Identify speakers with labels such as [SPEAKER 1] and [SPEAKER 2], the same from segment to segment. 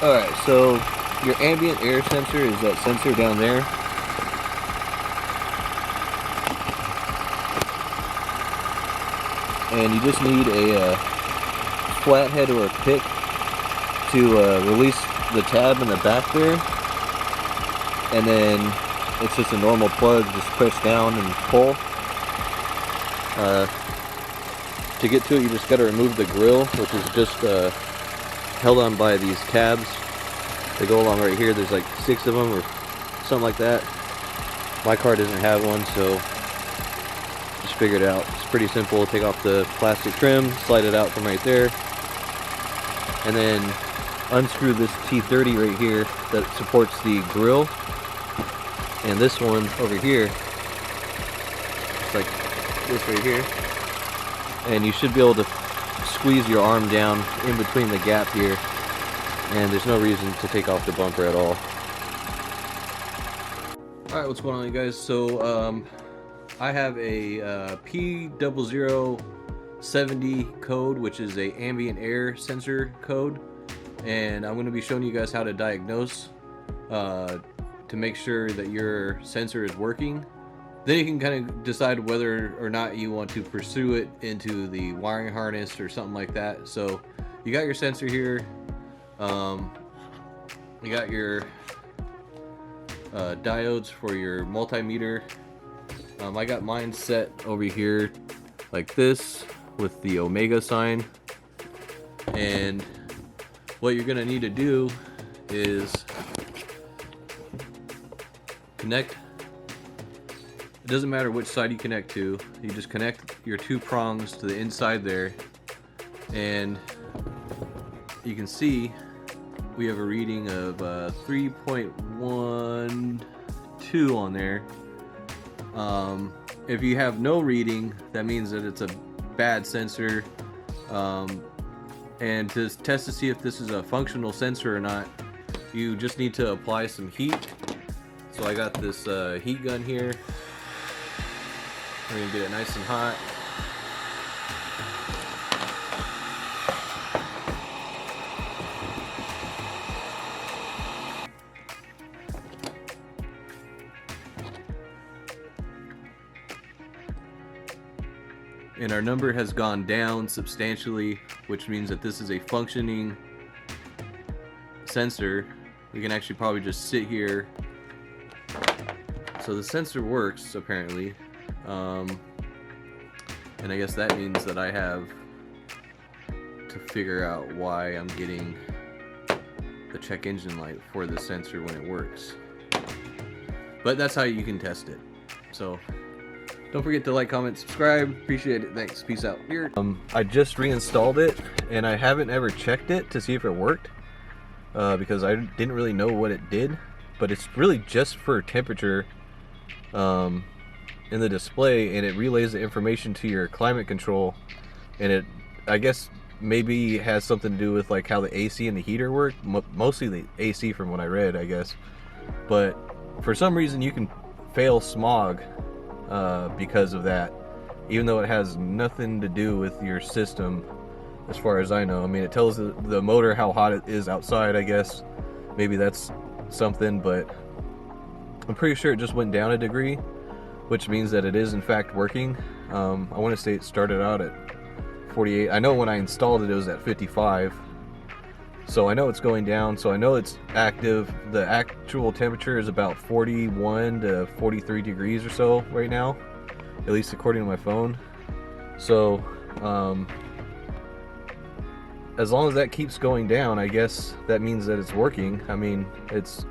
[SPEAKER 1] Alright, so your ambient air sensor is that sensor down there. And you just need a flathead or a pick to release the tab in the back there. And then it's just a normal plug, just push down and pull. To get to it, you just got to remove the grill, which is just held on by these tabs. They go along right here. There's like 6 of them or something like that. My car doesn't have one, so just figured it out. It's pretty simple. Take off the plastic trim, slide it out from right there, and then unscrew this T30 right here that supports the grill. And this one over here, it's like this right here. And you should be able to squeeze your arm down in between the gap here. And there's no reason to take off the bumper at all. Alright, what's going on, you guys? So, I have a P0070 code, which is a ambient air sensor code. And I'm going to be showing you guys how to diagnose to make sure that your sensor is working. Then you can kind of decide whether or not you want to pursue it into the wiring harness or something like that. So you got your sensor here. You got your diodes for your multimeter. I got mine set over here like this with the omega sign. And what you're gonna need to do is connect. It doesn't matter which side you connect to. You just connect your 2 prongs to the inside there, and you can see we have a reading of 3.12 on there. If you have no reading, that means that it's a bad sensor. And to test to see if this is a functional sensor or not, you just need to apply some heat. So I got this heat gun here. We're gonna get it nice and hot. And our number has gone down substantially, which means that this is a functioning sensor. We can actually probably just sit here. So the sensor works apparently, and I guess that means that I have to figure out why I'm getting the check engine light for the sensor when it works. But that's how you can test it. So don't forget to like, comment, subscribe. Appreciate it. Thanks. Peace out. I just reinstalled it, and I haven't ever checked it to see if it worked because I didn't really know what it did. But it's really just for temperature in the display, and it relays the information to your climate control. And it, I guess, maybe has something to do with like how the AC and the heater work. Mostly the AC from what I read, I guess. But for some reason you can fail smog because of that, even though it has nothing to do with your system as far as I know. I mean, it tells the motor how hot it is outside, I guess. Maybe that's something, but I'm pretty sure it just went down a degree, which means that it is in fact working. I want to say it started out at 48. I know when I installed it, it was at 55. So I know it's going down, so I know it's active. The actual temperature is about 41 to 43 degrees or so right now, at least according to my phone. So as long as that keeps going down, I guess that means that it's working. I mean, it's,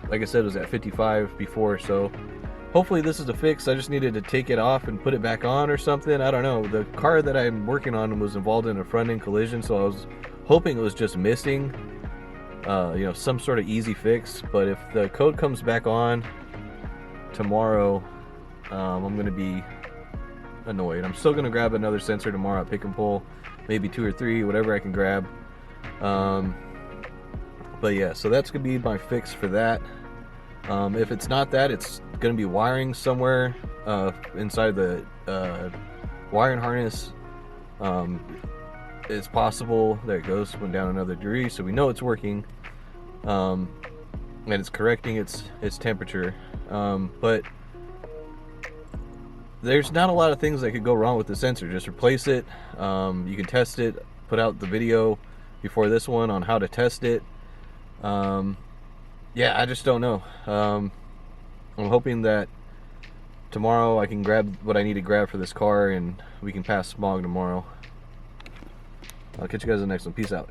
[SPEAKER 1] like I said, it was at 55 before, so hopefully this is a fix. I just needed to take it off and put it back on or something. I don't know. The car that I'm working on was involved in a front-end collision, so I was hoping it was just missing, you know, some sort of easy fix. But if the code comes back on tomorrow, I'm gonna be annoyed. I'm still gonna grab another sensor tomorrow at Pick and Pull, maybe 2 or 3, whatever I can grab. But yeah, so that's gonna be my fix for that. If it's not that, it's gonna be wiring somewhere inside the wiring harness. it's possible that it went down another degree, so we know it's working, and it's correcting its temperature. But there's not a lot of things that could go wrong with the sensor. Just replace it. You can test it. Put out the video before this one on how to test it. Yeah, I just don't know. I'm hoping that tomorrow I can grab what I need to grab for this car and we can pass smog tomorrow. I'll catch you guys in the next one. Peace out.